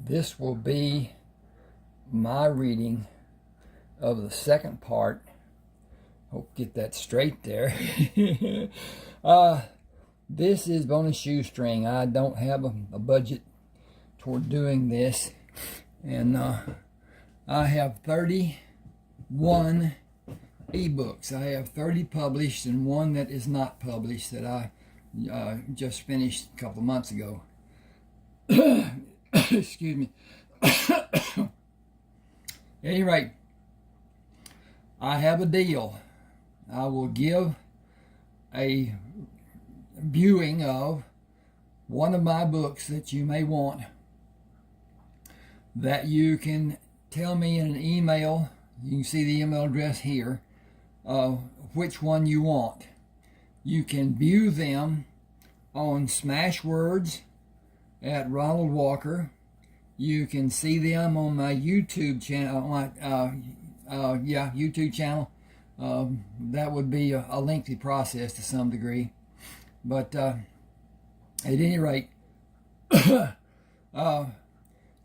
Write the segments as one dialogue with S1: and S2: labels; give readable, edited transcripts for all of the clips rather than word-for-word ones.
S1: This will be my reading of the second part. Hope get that straight there. This is bonus shoestring. I don't have a budget toward doing this, and I have 31 ebooks. I have 30 published and one that is not published that I just finished a couple of months ago. Excuse me. At any rate, I have a deal. I will give a viewing of one of my books that you may want, that you can tell me in an email. You can see the email address here, which one you want. You can view them on Smashwords at Ronald Walker. You can see them on my YouTube channel, YouTube channel. That would be a lengthy process to some degree, but at any rate,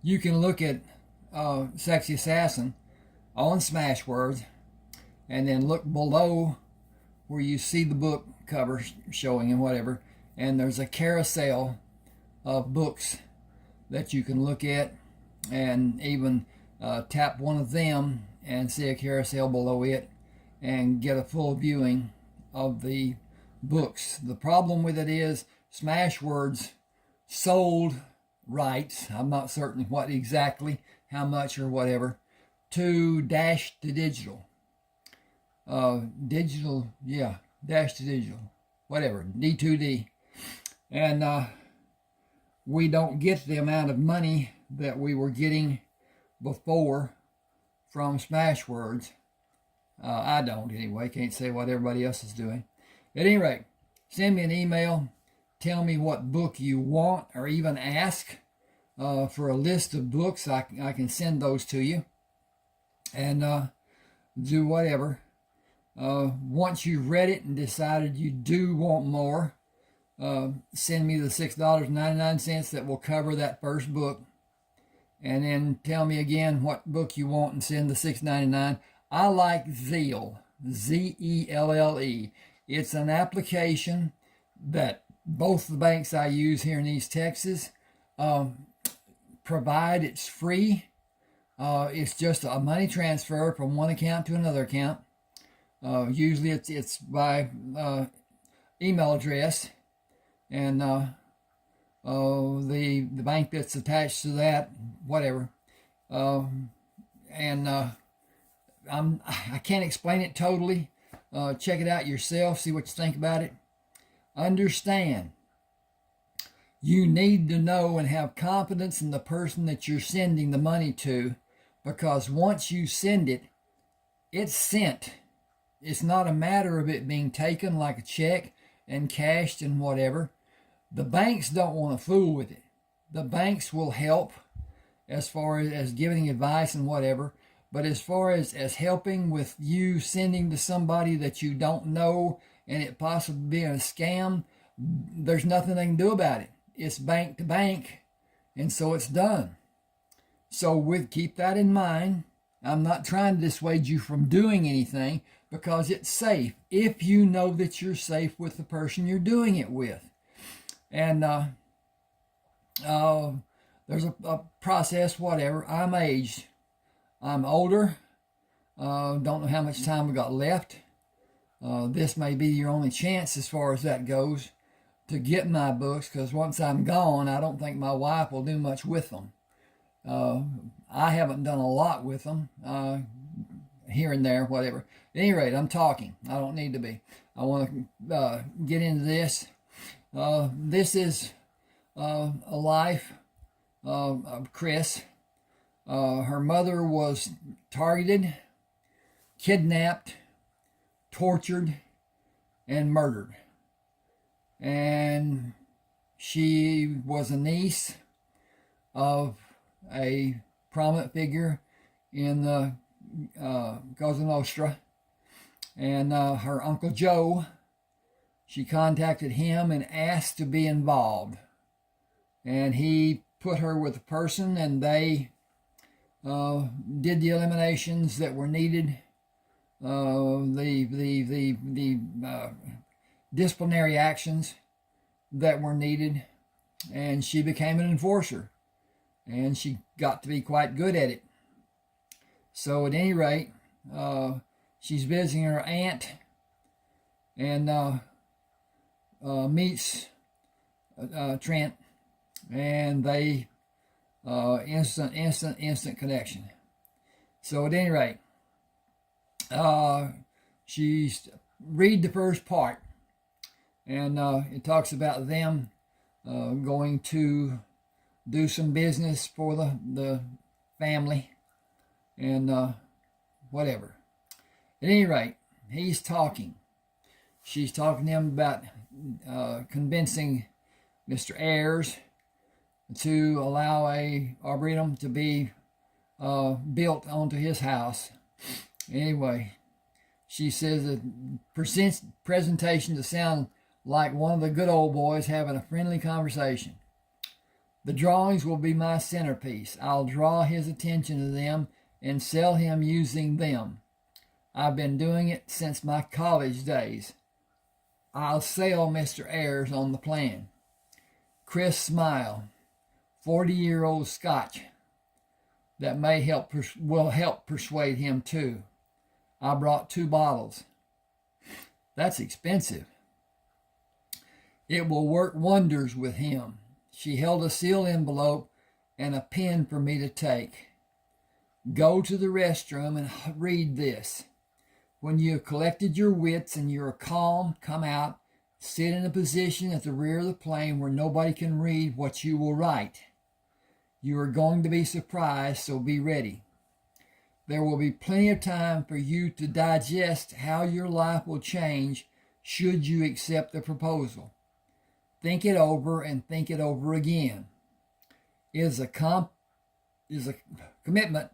S1: you can look at Sexy Assassin on Smashwords, and then look below where you see the book cover showing and whatever, and there's a carousel of books that you can look at, and even tap one of them and see a carousel below it and get a full viewing of the books. The problem with it is Smashwords sold rights, I'm not certain what exactly, how much or whatever, to Dash to Digital. Dash to Digital, whatever, D2D. And we don't get the amount of money that we were getting before from Smashwords. I don't anyway, can't say what everybody else is doing. At any rate, send me an email, tell me what book you want, or even ask for a list of books. I can send those to you, and do whatever. Once you've read it and decided you do want more, send me the $6.99 that will cover that first book, and then tell me again what book you want and send the $6.99. I like Zelle, Zelle. It's an application that both the banks I use here in East Texas provide. It's free. It's just a money transfer from one account to another account. Usually it's by email address, and the bank that's attached to that, whatever. I can't explain it totally. Check it out yourself, see what you think about it. Understand, you need to know and have confidence in the person that you're sending the money to, because once you send it, it's sent. It's not a matter of it being taken like a check and cashed and whatever. The banks don't want to fool with it. The banks will help as far as giving advice and whatever, but as far as helping with you sending to somebody that you don't know and it possibly being a scam, there's nothing they can do about it. It's bank to bank, and so it's done. So keep that in mind. I'm not trying to dissuade you from doing anything, because it's safe if you know that you're safe with the person you're doing it with. And there's a process, whatever. I'm aged. I'm older. Don't know how much time we got left. This may be your only chance as far as that goes to get my books, because once I'm gone, I don't think my wife will do much with them. I haven't done a lot with them, here and there, whatever. At any rate, I'm talking. I don't need to be. I want to get into this. This is a life of Chris. Her mother was targeted, kidnapped, tortured, and murdered. And she was a niece of a prominent figure in the Cosa Nostra. And her Uncle Joe, she contacted him and asked to be involved. And he put her with a person, and they did the eliminations that were needed, the disciplinary actions that were needed, and she became an enforcer, and she got to be quite good at it. So at any rate, she's visiting her aunt, and meets Trent, and they instant connection. So at any rate, she's read the first part, and it talks about them going to do some business for the family, and whatever. At any rate, he's talking. She's talking to him about convincing Mr. Ayers to allow a arboretum to be built onto his house. Anyway, she says the presentation to sound like one of the good old boys having a friendly conversation. The drawings will be my centerpiece. I'll draw his attention to them and sell him using them. I've been doing it since my college days. I'll sell Mr. Ayers on the plan. Chris smiled. 40-year-old Scotch. That will help persuade him too. I brought 2 bottles. That's expensive. It will work wonders with him. She held a sealed envelope and a pen for me to take. Go to the restroom and read this. When you have collected your wits and you are calm, come out, sit in a position at the rear of the plane where nobody can read what you will write. You are going to be surprised, so be ready. There will be plenty of time for you to digest how your life will change should you accept the proposal. Think it over and think it over again. It is a commitment.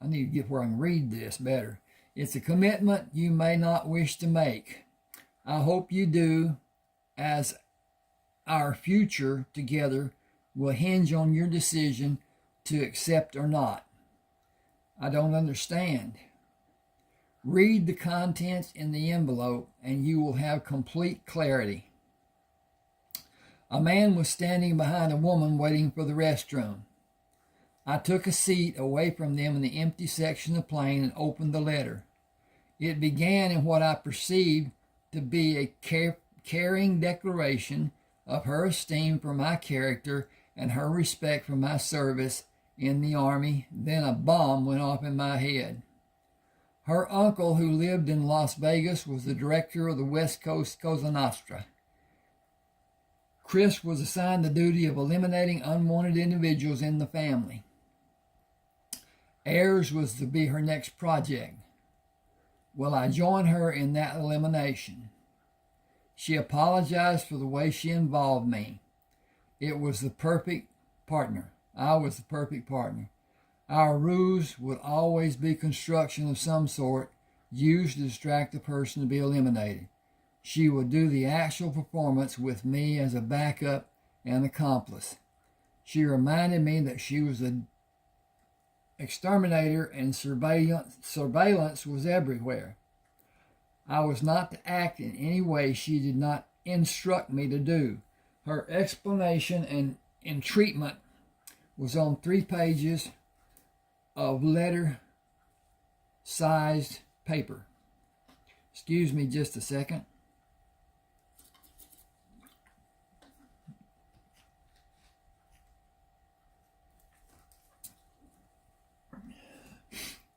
S1: I need to get where I can read this better. It's a commitment you may not wish to make. I hope you do, as our future together will hinge on your decision to accept or not. I don't understand. Read the contents in the envelope and you will have complete clarity. A man was standing behind a woman waiting for the restroom. I took a seat away from them in the empty section of the plane and opened the letter. It began in what I perceived to be a caring declaration of her esteem for my character and her respect for my service in the Army. Then a bomb went off in my head. Her uncle, who lived in Las Vegas, was the director of the West Coast Cosa Nostra. Chris was assigned the duty of eliminating unwanted individuals in the family. Ayers was to be her next project. Well, I joined her in that elimination. She apologized for the way she involved me. It was the perfect partner. I was the perfect partner. Our ruse would always be construction of some sort, used to distract the person to be eliminated. She would do the actual performance with me as a backup and accomplice. She reminded me that she was an exterminator and surveillance was everywhere. I was not to act in any way she did not instruct me to do. Her explanation and entreatment was on 3 pages of letter-sized paper. Excuse me just a second.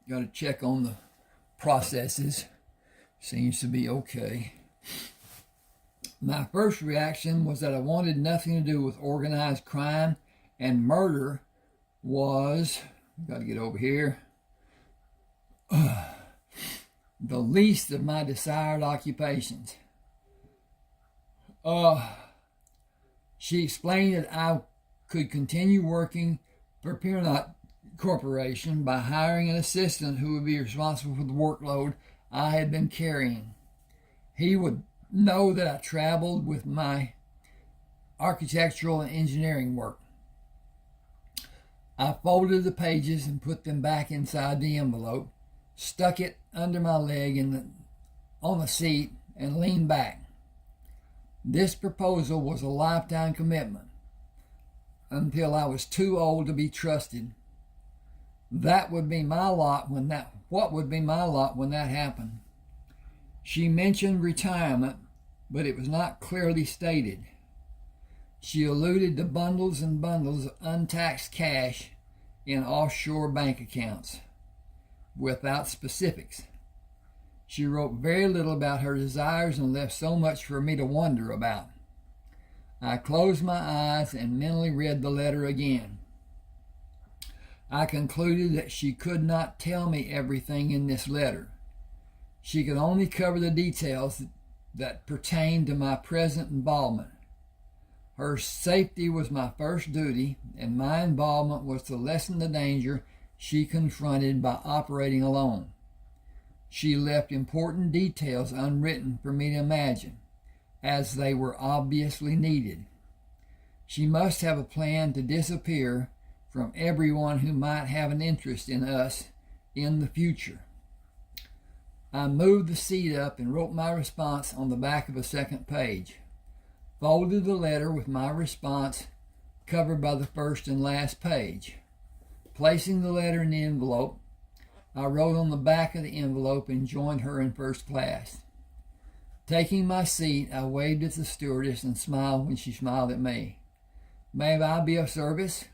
S1: Got to check on the processes. Seems to be okay. My first reaction was that I wanted nothing to do with organized crime, and murder was, got to get over here, the least of my desired occupations. She explained that I could continue working for Pierrot Corporation by hiring an assistant who would be responsible for the workload I had been carrying. He would know that I traveled with my architectural and engineering work. I folded the pages and put them back inside the envelope, stuck it under my leg on the seat, and leaned back. This proposal was a lifetime commitment until I was too old to be trusted. What would be my lot when that happened? She mentioned retirement, but it was not clearly stated. She alluded to bundles and bundles of untaxed cash in offshore bank accounts, without specifics. She wrote very little about her desires and left so much for me to wonder about. I closed my eyes and mentally read the letter again. I concluded that she could not tell me everything in this letter. She could only cover the details that pertained to my present involvement. Her safety was my first duty, and my involvement was to lessen the danger she confronted by operating alone. She left important details unwritten for me to imagine, as they were obviously needed. She must have a plan to disappear from everyone who might have an interest in us in the future. I moved the seat up and wrote my response on the back of a second page. Folded the letter with my response covered by the first and last page. Placing the letter in the envelope, I wrote on the back of the envelope and joined her in first class. Taking my seat, I waved at the stewardess and smiled when she smiled at me. May I be of service?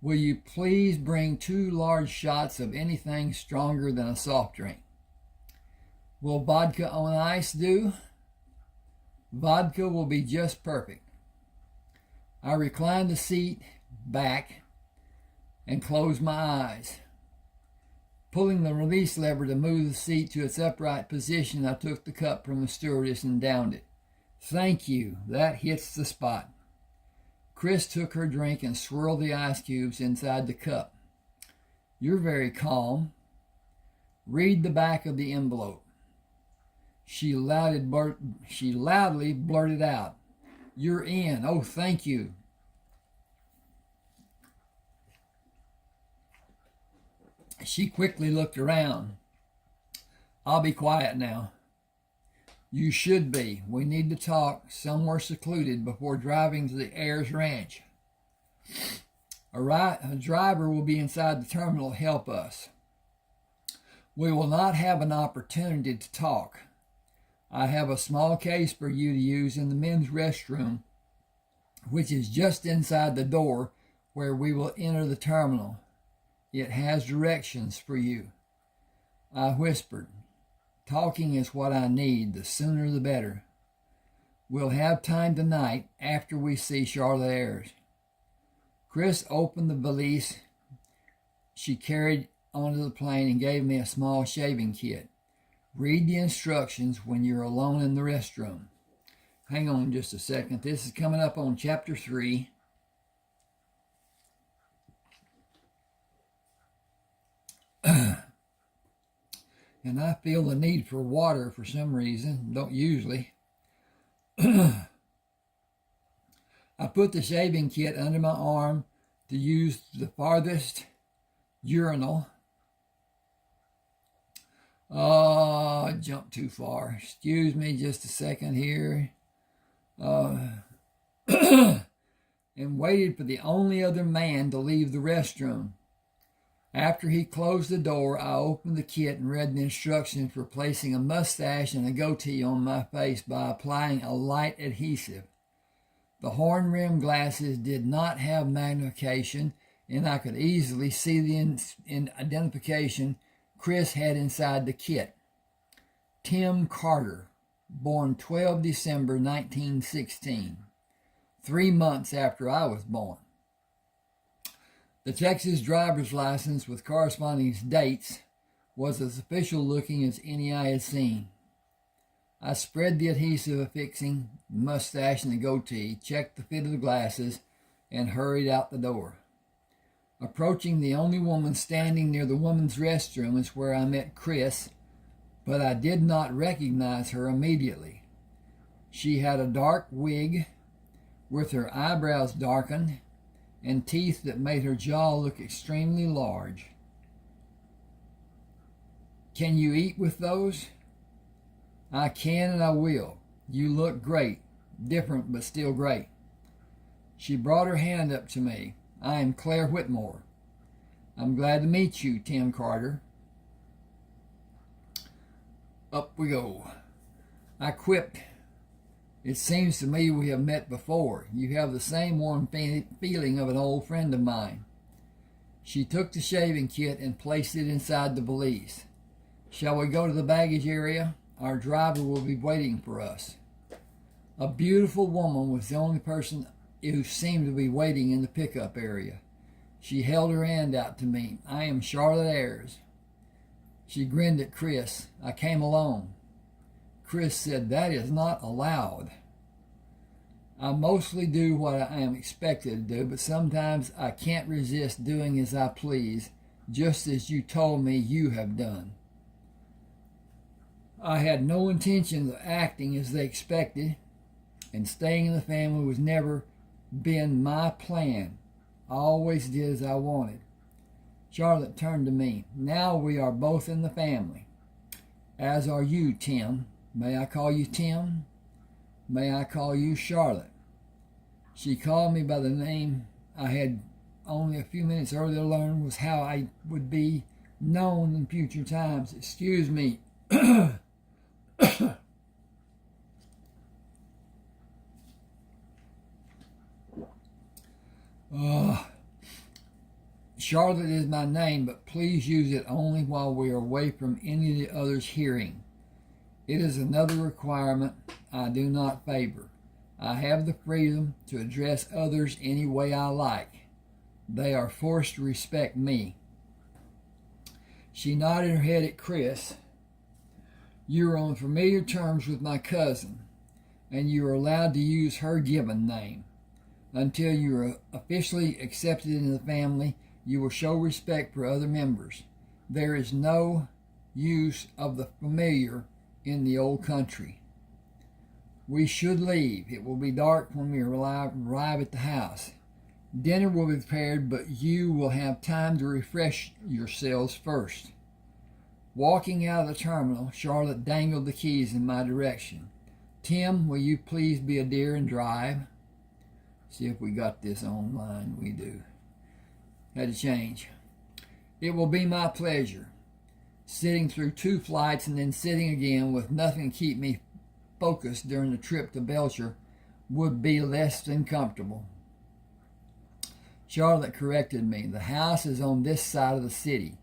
S1: Will you please bring 2 large shots of anything stronger than a soft drink? Will vodka on ice do? Vodka will be just perfect. I reclined the seat back and closed my eyes. Pulling the release lever to move the seat to its upright position, I took the cup from the stewardess and downed it. Thank you. That hits the spot. Chris took her drink and swirled the ice cubes inside the cup. You're very calm. Read the back of the envelope. She loudly blurted out, You're in. Oh, thank you. She quickly looked around. I'll be quiet now. You should be. We need to talk somewhere secluded before driving to the Ayers Ranch. A driver will be inside the terminal to help us. We will not have an opportunity to talk. I have a small case for you to use in the men's restroom, which is just inside the door where we will enter the terminal. It has directions for you. I whispered, Talking is what I need. The sooner the better. We'll have time tonight after we see Charlotte Ayers. Chris opened the valise she carried onto the plane and gave me a small shaving kit. Read the instructions when you're alone in the restroom. Hang on just a second. This is coming up on chapter 3. And I feel the need for water for some reason. Don't usually. I put the shaving kit under my arm to use the farthest urinal. Oh, I jumped too far. Excuse me just a second here. And waited for the only other man to leave the restroom. After he closed the door, I opened the kit and read the instructions for placing a mustache and a goatee on my face by applying a light adhesive. The horn-rimmed glasses did not have magnification, and I could easily see the identification Chris had inside the kit. Tim Carter, born 12 December 1916, 3 months after I was born. The Texas driver's license with corresponding dates was as official looking as any I had seen. I spread the adhesive affixing the mustache and the goatee, checked the fit of the glasses, and hurried out the door. Approaching the only woman standing near the women's restroom is where I met Chris, but I did not recognize her immediately. She had a dark wig with her eyebrows darkened and teeth that made her jaw look extremely large. Can you eat with those? I can and I will. You look great. Different, but still great. She brought her hand up to me. I am Claire Whitmore. I'm glad to meet you, Tim Carter. Up we go. I quipped, it seems to me we have met before. You have the same warm feeling of an old friend of mine. She took the shaving kit and placed it inside the valise. Shall we go to the baggage area? Our driver will be waiting for us. A beautiful woman was the only person who seemed to be waiting in the pickup area. She held her hand out to me. I am Charlotte Ayers. She grinned at Chris. I came alone. Chris said, that is not allowed. I mostly do what I am expected to do, but sometimes I can't resist doing as I please, just as you told me you have done. I had no intention of acting as they expected, and staying in the family was never been my plan. I always did as I wanted. Charlotte turned to me. Now we are both in the family. As are you, Tim. May I call you Tim? May I call you Charlotte? She called me by the name I had only a few minutes earlier learned was how I would be known in future times. Excuse me. Charlotte is my name, but please use it only while we are away from any of the others' hearing. It is another requirement I do not favor. I have the freedom to address others any way I like. They are forced to respect me. She nodded her head at Chris. You are on familiar terms with my cousin, and you are allowed to use her given name. Until you are officially accepted in the family, you will show respect for other members. There is no use of the familiar in the old country. We should leave. It will be dark when we arrive at the house. Dinner will be prepared, but you will have time to refresh yourselves first. Walking out of the terminal, Charlotte dangled the keys in my direction. Tim, will you please be a dear and drive? See if we got this online. We do. Had to change. It will be my pleasure. Sitting through 2 flights and then sitting again with nothing to keep me focused during the trip to Belcher would be less than comfortable. Charlotte corrected me. The house is on this side of the city.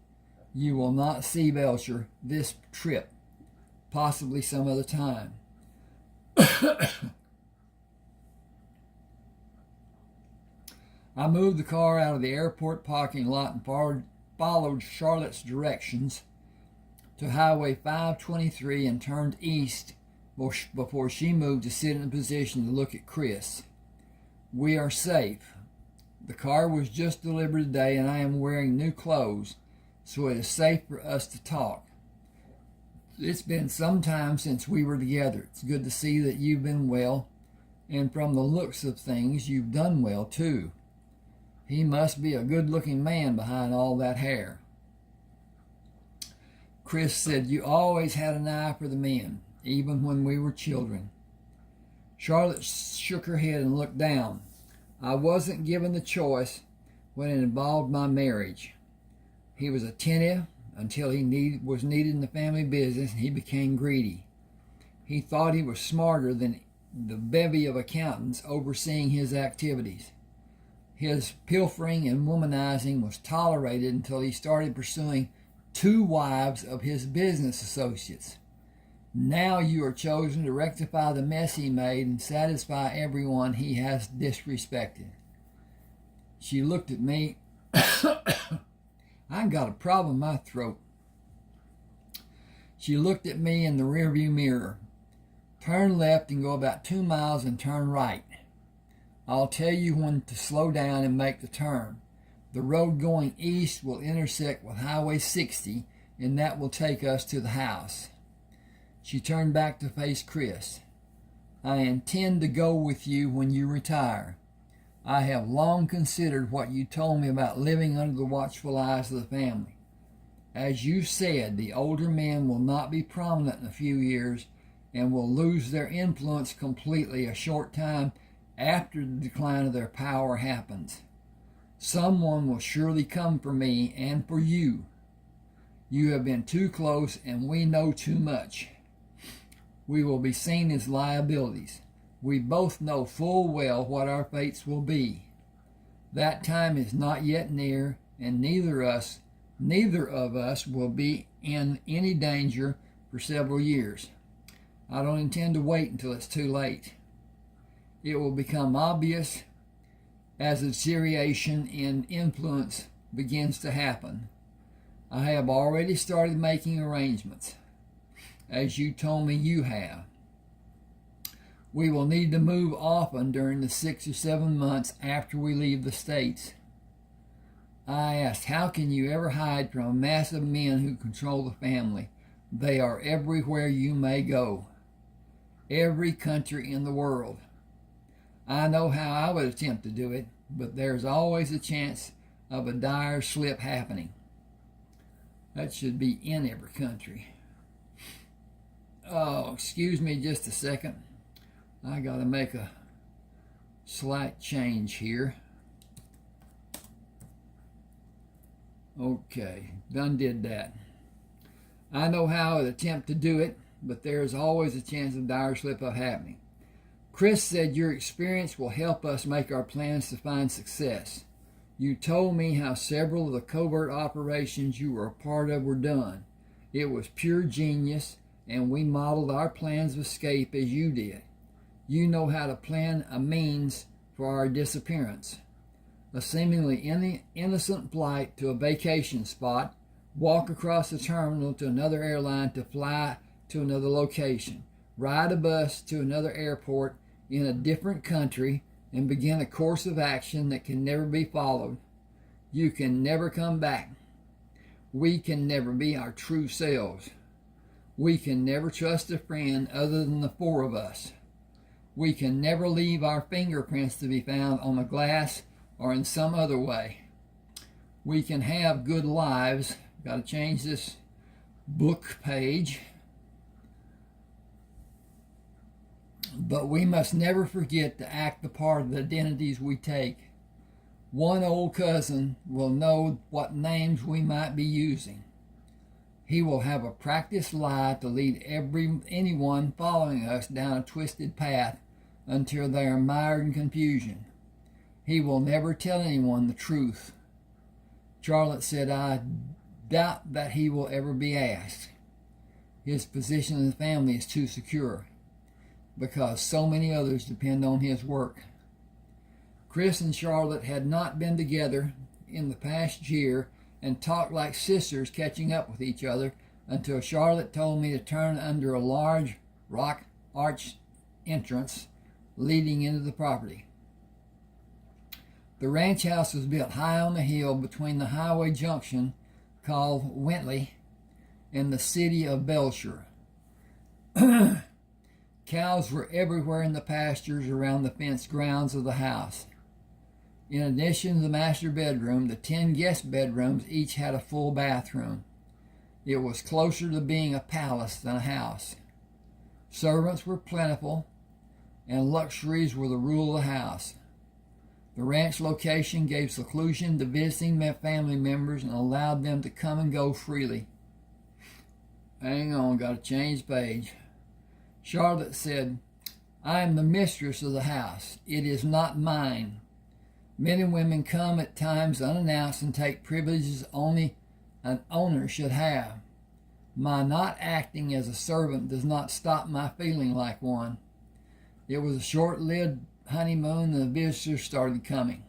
S1: You will not see Belcher this trip. Possibly some other time. I moved the car out of the airport parking lot and followed Charlotte's directions to Highway 523 and turned east before she moved to sit in a position to look at Chris. We are safe. The car was just delivered today and I am wearing new clothes, so it is safe for us to talk. It's been some time since we were together. It's good to see that you've been well, and from the looks of things, you've done well too. He must be a good-looking man behind all that hair. Chris said, you always had an eye for the men, even when we were children. Charlotte shook her head and looked down. I wasn't given the choice when it involved my marriage. He was attentive until he was needed in the family business, and he became greedy. He thought he was smarter than the bevy of accountants overseeing his activities. His pilfering and womanizing was tolerated until he started pursuing 2 wives of his business associates. Now you are chosen to rectify the mess he made and satisfy everyone he has disrespected. She looked at me. I got a problem in my throat. She looked at me in the rearview mirror. Turn left and go about 2 miles and turn right. I'll tell you when to slow down and make the turn. The road going east will intersect with Highway 60, and that will take us to the house. She turned back to face Chris. I intend to go with you when you retire. I have long considered what you told me about living under the watchful eyes of the family. As you said, the older men will not be prominent in a few years and will lose their influence completely a short time after the decline of their power happens. Someone will surely come for me and for you. You have been too close and we know too much. We will be seen as liabilities. We both know full well what our fates will be. That time is not yet near, and neither of us will be in any danger for several years. I don't intend to wait until it's too late. It will become obvious as the deterioration in influence begins to happen. I have already started making arrangements, as you told me you have. We will need to move often during the 6 or 7 months after we leave the States. I asked, how can you ever hide from a mass of men who control the family? They are everywhere you may go. Every country in the world. I know how I would attempt to do it, but there's always a chance of a dire slip happening. That should be in every country. Oh, excuse me just a second. I got to make a slight change here. Okay, done did that. I know how I would attempt to do it, but there is always a chance of dire slip of happening. Chris said your experience will help us make our plans to find success. You told me how several of the covert operations you were a part of were done. It was pure genius, and we modeled our plans of escape as you did. You know how to plan a means for our disappearance. A seemingly innocent flight to a vacation spot, walk across the terminal to another airline to fly to another location, ride a bus to another airport in a different country, and begin a course of action that can never be followed. You can never come back. We can never be our true selves. We can never trust a friend other than the four of us. We can never leave our fingerprints to be found on the glass or in some other way. We can have good lives. Got to change this book page. But we must never forget to act the part of the identities we take. One old cousin will know what names we might be using. He will have a practiced lie to lead anyone following us down a twisted path until they are mired in confusion. He will never tell anyone the truth. Charlotte said, I doubt that he will ever be asked. His position in the family is too secure, because so many others depend on his work. Chris and Charlotte had not been together in the past year and talked like sisters catching up with each other until Charlotte told me to turn under a large rock arch entrance leading into the property. The ranch house was built high on the hill between the highway junction called Wintley and the city of Belshire. Cows were everywhere in the pastures around the fenced grounds of the house. In addition to the master bedroom, the 10 guest bedrooms each had a full bathroom. It was closer to being a palace than a house. Servants were plentiful, and luxuries were the rule of the house. The ranch location gave seclusion to visiting family members and allowed them to come and go freely. Hang on, got to change page. Charlotte said, I am the mistress of the house. It is not mine. Men and women come at times unannounced and take privileges only an owner should have. My not acting as a servant does not stop my feeling like one. It was a short-lived honeymoon and the visitors started coming.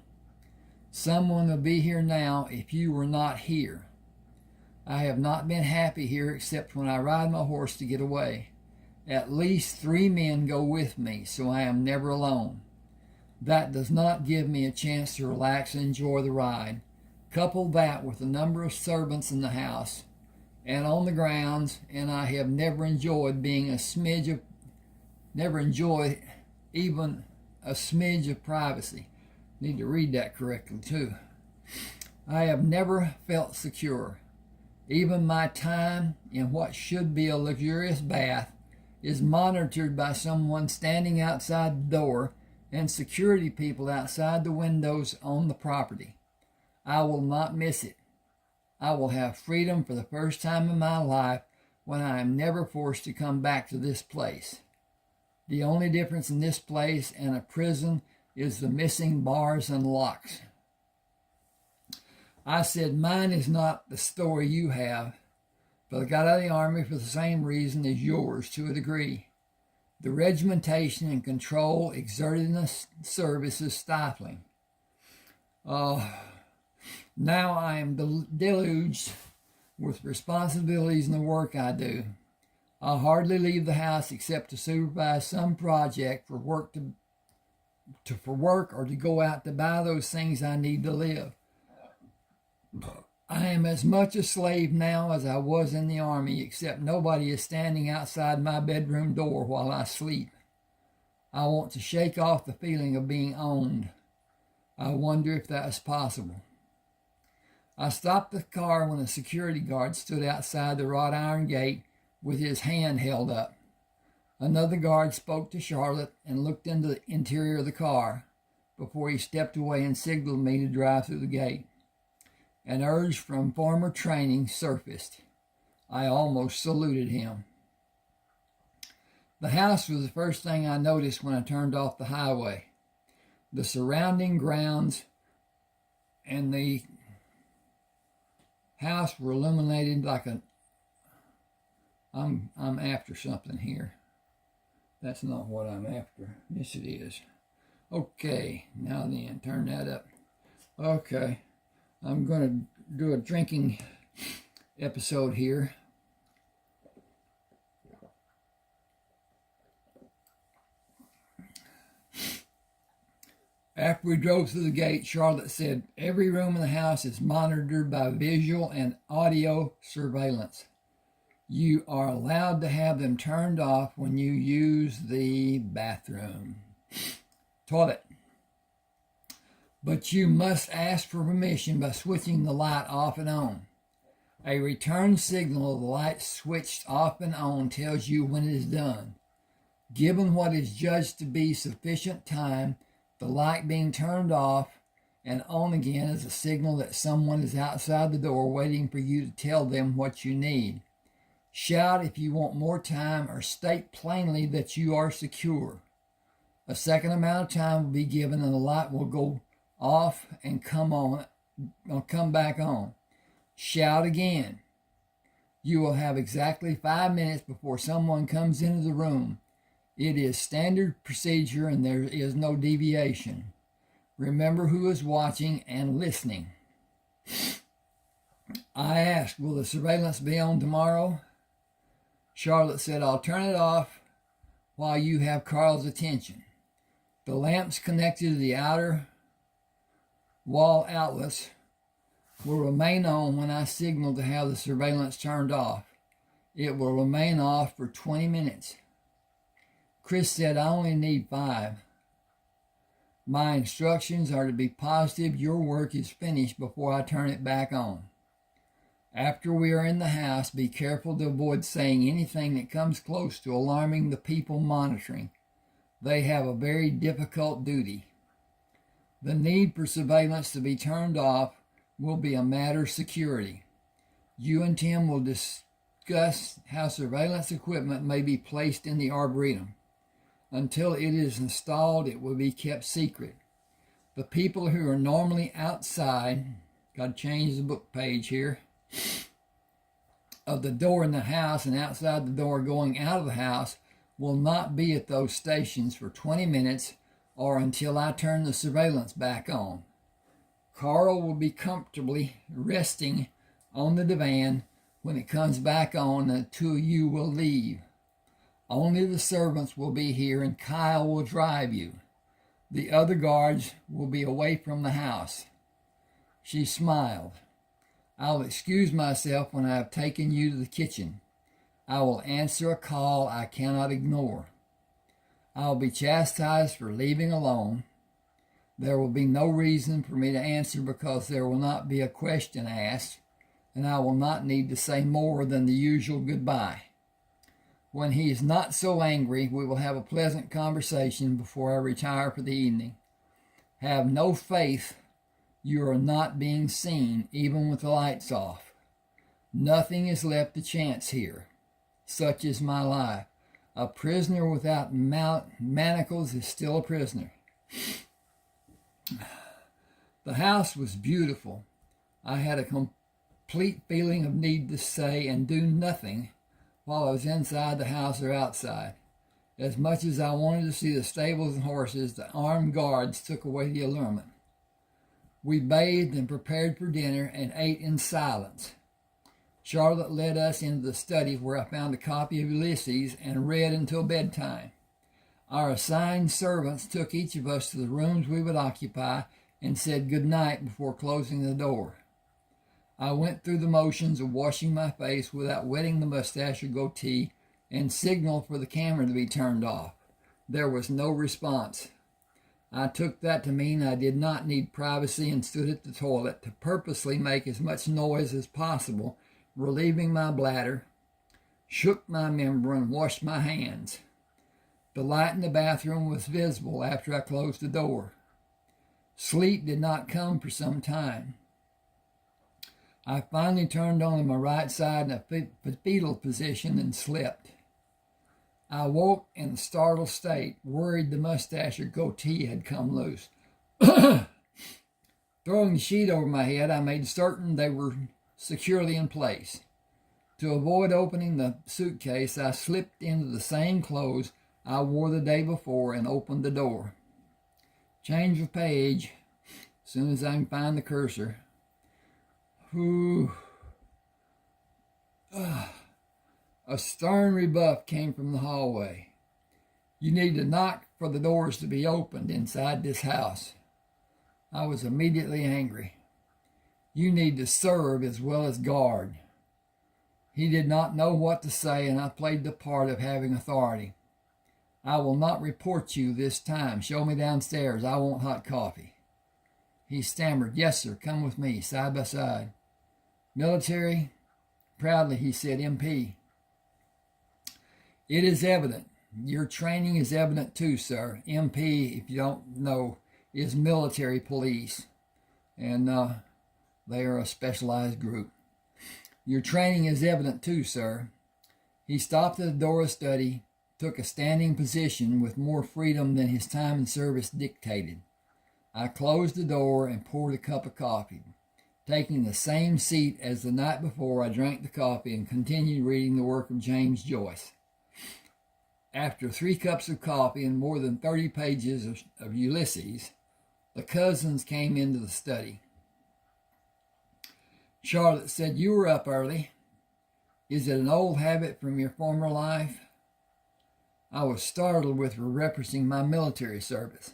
S1: Someone will be here now if you were not here. I have not been happy here except when I ride my horse to get away. At least 3 men go with me, so I am never alone. That does not give me a chance to relax and enjoy the ride. Couple that with the number of servants in the house and on the grounds, and I have never enjoyed even a smidge of privacy. Need to read that correctly too. I have never felt secure. Even my time in what should be a luxurious bath is monitored by someone standing outside the door and security people outside the windows on the property. I will not miss it. I will have freedom for the first time in my life when I am never forced to come back to this place. The only difference in this place and a prison is the missing bars and locks. I said, mine is not the story you have, but I got out of the Army for the same reason as yours to a degree. The regimentation and control exerted in the service is stifling. Now I am deluged with responsibilities in the work I do. I hardly leave the house except to supervise some project for work or to go out to buy those things I need to live. I am as much a slave now as I was in the Army, except nobody is standing outside my bedroom door while I sleep. I want to shake off the feeling of being owned. I wonder if that is possible. I stopped the car when a security guard stood outside the wrought iron gate with his hand held up. Another guard spoke to Charlotte and looked into the interior of the car before he stepped away and signaled me to drive through the gate. An urge from former training surfaced. I almost saluted him. The house was the first thing I noticed when I turned off the highway. The surrounding grounds and the house were illuminated like a... I'm after something here. That's not what I'm after. Yes, it is. Okay, now then, turn that up. Okay, I'm going to do a drinking episode here. After we drove through the gate, Charlotte said, every room in the house is monitored by visual and audio surveillance. You are allowed to have them turned off when you use the bathroom. Toilet. But you must ask for permission by switching the light off and on. A return signal of the light switched off and on tells you when it is done. Given what is judged to be sufficient time, the light being turned off and on again is a signal that someone is outside the door waiting for you to tell them what you need. Shout if you want more time or state plainly that you are secure. A second amount of time will be given and the light will go off and come back on. Shout again. You will have exactly 5 minutes before someone comes into the room. It is standard procedure and there is no deviation. Remember who is watching and listening. I asked, will the surveillance be on tomorrow? Charlotte said, I'll turn it off while you have Carl's attention. The lamps connected to the outer wall outlets will remain on when I signal to have the surveillance turned off. It will remain off for 20 minutes. Chris said, I only need 5. My instructions are to be positive your work is finished before I turn it back on. After we are in the house, be careful to avoid saying anything that comes close to alarming the people monitoring. They have a very difficult duty. The need for surveillance to be turned off will be a matter of security. You and Tim will discuss how surveillance equipment may be placed in the Arboretum. Until it is installed, it will be kept secret. The people who are normally outside, got to change the book page here, of the door in the house and outside the door going out of the house will not be at those stations for 20 minutes or until I turn the surveillance back on. Carl will be comfortably resting on the divan when it comes back on until you will leave. Only the servants will be here and Kyle will drive you. The other guards will be away from the house. She smiled. I'll excuse myself when I have taken you to the kitchen. I will answer a call I cannot ignore. I'll be chastised for leaving alone. There will be no reason for me to answer because there will not be a question asked, and I will not need to say more than the usual goodbye. When he is not so angry, we will have a pleasant conversation before I retire for the evening. Have no faith you are not being seen, even with the lights off. Nothing is left to chance here. Such is my life. A prisoner without manacles is still a prisoner. The house was beautiful. I had a complete feeling of need to say and do nothing while I was inside the house or outside. As much as I wanted to see the stables and horses, the armed guards took away the allurement. We bathed and prepared for dinner and ate in silence. Charlotte led us into the study where I found a copy of Ulysses and read until bedtime. Our assigned servants took each of us to the rooms we would occupy and said good night before closing the door. I went through the motions of washing my face without wetting the mustache or goatee and signaled for the camera to be turned off. There was no response. I took that to mean I did not need privacy and stood at the toilet to purposely make as much noise as possible, relieving my bladder, shook my member, and washed my hands. The light in the bathroom was visible after I closed the door. Sleep did not come for some time. I finally turned on my right side in a fetal position and slept. I woke in a startled state, worried the mustache or goatee had come loose. Throwing the sheet over my head, I made certain they were securely in place. To avoid opening the suitcase, I slipped into the same clothes I wore the day before and opened the door. Change of page, as soon as I can find the cursor. A stern rebuff came from the hallway. You need to knock for the doors to be opened inside this house. I was immediately angry. You need to serve as well as guard. He did not know what to say, and I played the part of having authority. I will not report you this time. Show me downstairs. I want hot coffee. He stammered, yes, sir, come with me, side by side. Military? Proudly, he said, MP. It is evident. Your training is evident too, sir. MP, if you don't know, is military police. And they are a specialized group. Your training is evident too, sir. He stopped at the door of the study, took a standing position with more freedom than his time in service dictated. I closed the door and poured a cup of coffee. Taking the same seat as the night before, I drank the coffee and continued reading the work of James Joyce. After 3 cups of coffee and more than 30 pages of Ulysses, the cousins came into the study. Charlotte said, you were up early. Is it an old habit from your former life? I was startled with her referencing my military service.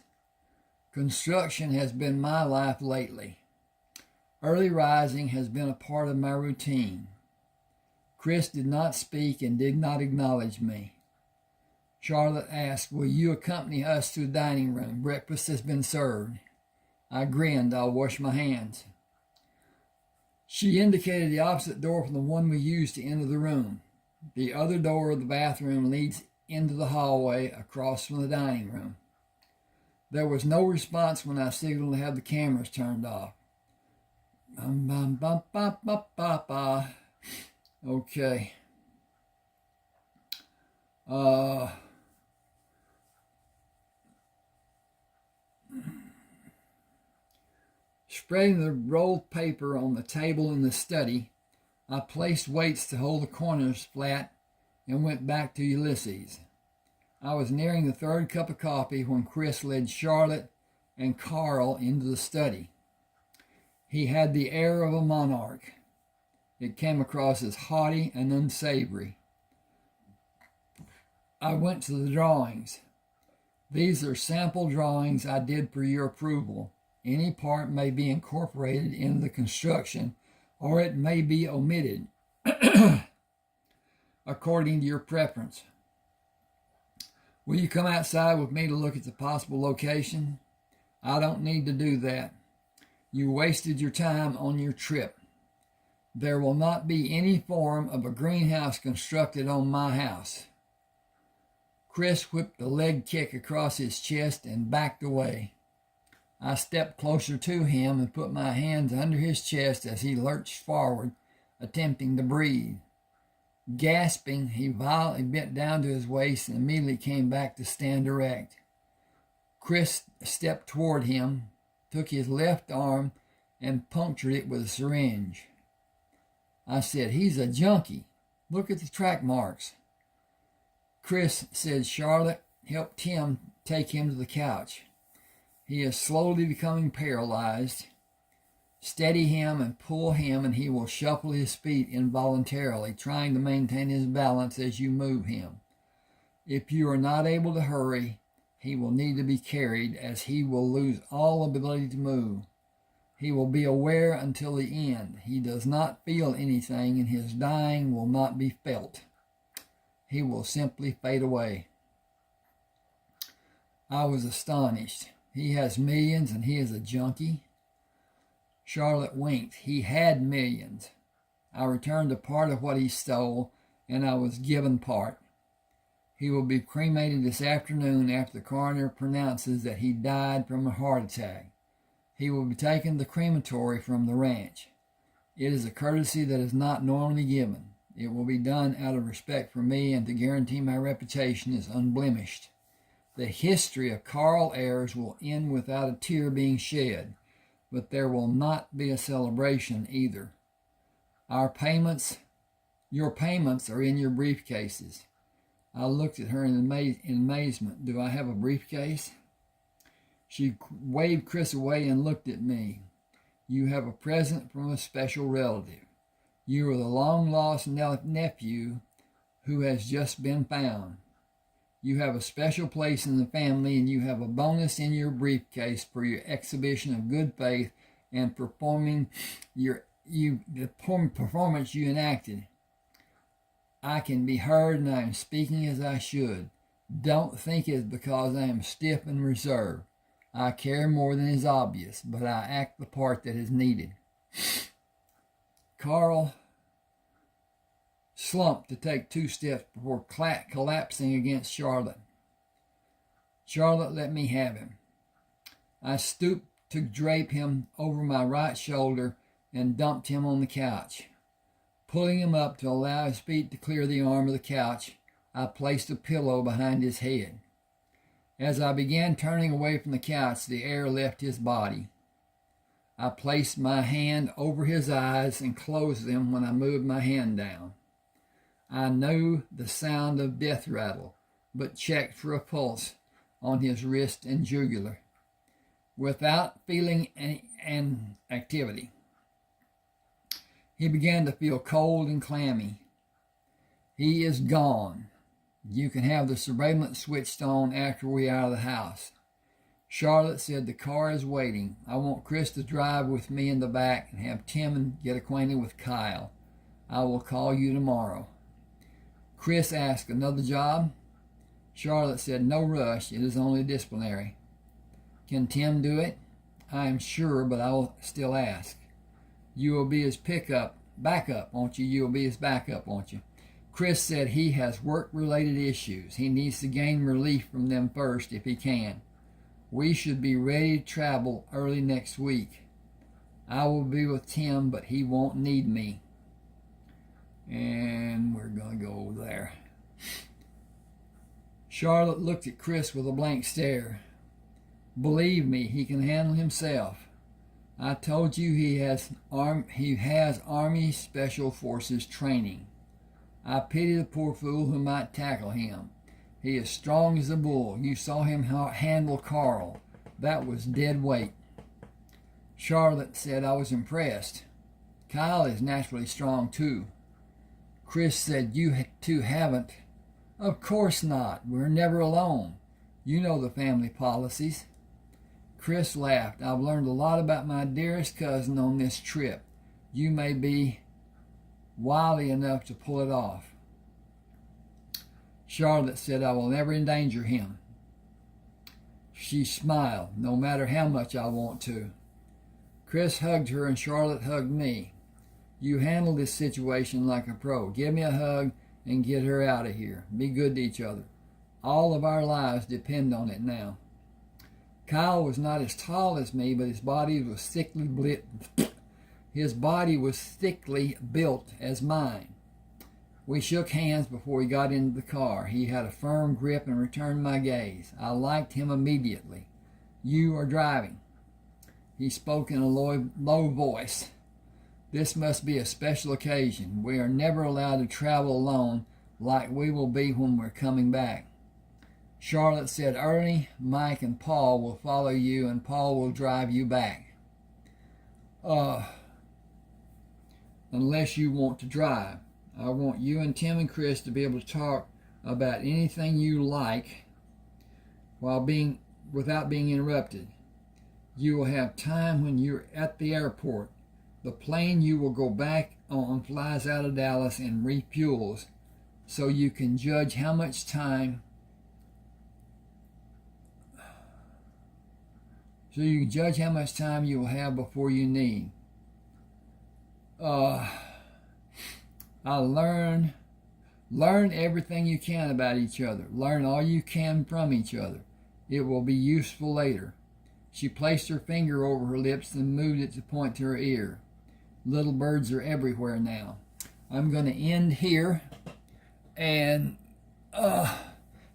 S1: Construction has been my life lately. Early rising has been a part of my routine. Chris did not speak and did not acknowledge me. Charlotte asked, will you accompany us to the dining room? Breakfast has been served. I grinned. I'll wash my hands. She indicated the opposite door from the one we used to enter the room. The other door of the bathroom leads into the hallway across from the dining room. There was no response when I signaled to have the cameras turned off. Okay. Spreading the rolled paper on the table in the study, I placed weights to hold the corners flat and went back to Ulysses. I was nearing the 3rd cup of coffee when Chris led Charlotte and Carl into the study. He had the air of a monarch. It came across as haughty and unsavory. I went to the drawings. These are sample drawings I did for your approval. Any part may be incorporated into the construction, or it may be omitted, according to your preference. Will you come outside with me to look at the possible location? I don't need to do that. You wasted your time on your trip. There will not be any form of a greenhouse constructed on my house. Chris whipped a leg kick across his chest and backed away. I stepped closer to him and put my hands under his chest as he lurched forward, attempting to breathe. Gasping, he violently bent down to his waist and immediately came back to stand erect. Chris stepped toward him, took his left arm, and punctured it with a syringe. I said, "He's a junkie. Look at the track marks." Chris said Charlotte helped Tim take him to the couch. He is slowly becoming paralyzed. Steady him and pull him, and he will shuffle his feet involuntarily, trying to maintain his balance as you move him. If you are not able to hurry, he will need to be carried, as he will lose all ability to move. He will be aware until the end. He does not feel anything, and his dying will not be felt. He will simply fade away. I was astonished. He has millions and he is a junkie? Charlotte winked. He had millions. I returned a part of what he stole, and I was given part. He will be cremated this afternoon after the coroner pronounces that he died from a heart attack. He will be taken to the crematory from the ranch. It is a courtesy that is not normally given. It will be done out of respect for me and to guarantee my reputation is unblemished. The history of Carl Ayers will end without a tear being shed, but there will not be a celebration either. Your payments are in your briefcases. I looked at her in amazement. Do I have a briefcase? She waved Chris away and looked at me. You have a present from a special relative. You are the long-lost nephew who has just been found. You have a special place in the family, and you have a bonus in your briefcase for your exhibition of good faith and the performance you enacted. I can be heard, and I am speaking as I should. Don't think it's because I am stiff and reserved. I care more than is obvious, but I act the part that is needed. Carl slumped to take 2 steps before collapsing against Charlotte. Charlotte let me have him. I stooped to drape him over my right shoulder and dumped him on the couch. Pulling him up to allow his feet to clear the arm of the couch, I placed a pillow behind his head. As I began turning away from the couch, the air left his body. I placed my hand over his eyes and closed them when I moved my hand down. I knew the sound of death rattle, but checked for a pulse on his wrist and jugular, without feeling an activity. He began to feel cold and clammy. He is gone. You can have the surveillance switched on after we are out of the house. Charlotte said the car is waiting. I want Chris to drive with me in the back and have Tim get acquainted with Kyle. I will call you tomorrow. Chris asked, another job? Charlotte said, no rush. It is only disciplinary. Can Tim do it? I am sure, but I will still ask. You will be his backup, won't you? You will be his backup, won't you? Chris said he has work-related issues. He needs to gain relief from them first if he can. We should be ready to travel early next week. I will be with Tim, but he won't need me. And we're going to go over there. Charlotte looked at Chris with a blank stare. Believe me, he can handle himself. I told you he has Army Special Forces training. I pity the poor fool who might tackle him. He is strong as a bull. You saw him handle Carl. That was dead weight. Charlotte said I was impressed. Kyle is naturally strong too. Chris said you two haven't. Of course not. We're never alone. You know the family policies. Chris laughed. I've learned a lot about my dearest cousin on this trip. You may be wily enough to pull it off. Charlotte said I will never endanger him. She smiled, no matter how much I want to. Chris hugged her and Charlotte hugged me. You handle this situation like a pro. Give me a hug and get her out of here. Be good to each other. All of our lives depend on it now. Kyle was not as tall as me, but his body was thickly built as mine. We shook hands before he got into the car. He had a firm grip and returned my gaze. I liked him immediately. You are driving. He spoke in a low voice. This must be a special occasion. We are never allowed to travel alone like we will be when we're coming back. Charlotte said, Ernie, Mike, and Paul will follow you, and Paul will drive you back. Unless you want to drive. I want you and Tim and Chris to be able to talk about anything you like without being interrupted. You will have time when you're at the airport. The plane you will go back on flies out of Dallas and refuels, so you can judge how much time you will have before you need. Learn everything you can about each other. Learn all you can from each other. It will be useful later. She placed her finger over her lips and moved it to point to her ear. Little birds are everywhere now. I'm going to end here and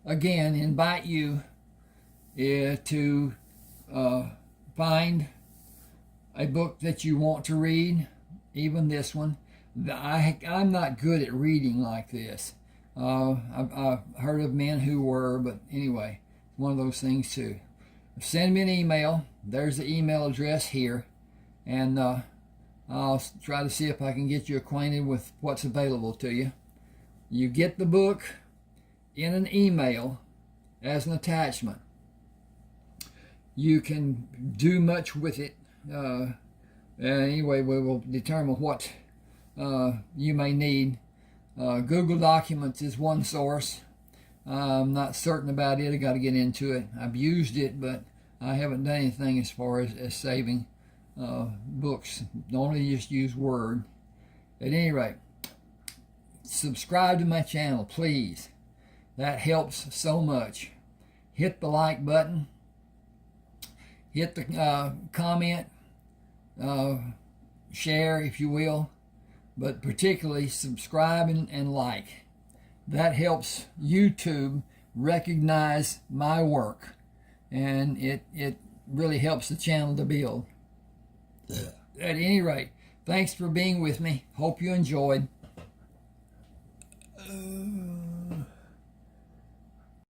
S1: again invite you to find a book that you want to read, even this one. I'm not good at reading like this. I've heard of men who were, but anyway, one of those things too. Send me an email. There's the email address here, and I'll try to see if I can get you acquainted with what's available to you. You get the book in an email as an attachment. You can do much with it. Anyway, we will determine what you may need. Google Documents is one source. I'm not certain about it. I got to get into it. I've used it, but I haven't done anything as far as saving books. Normally just use Word. At any rate, subscribe to my channel, please. That helps so much. Hit the like button. Hit the comment. Share, if you will. But particularly subscribe and like. That helps YouTube recognize my work. And it really helps the channel to build. At any rate, thanks for being with me. Hope you enjoyed.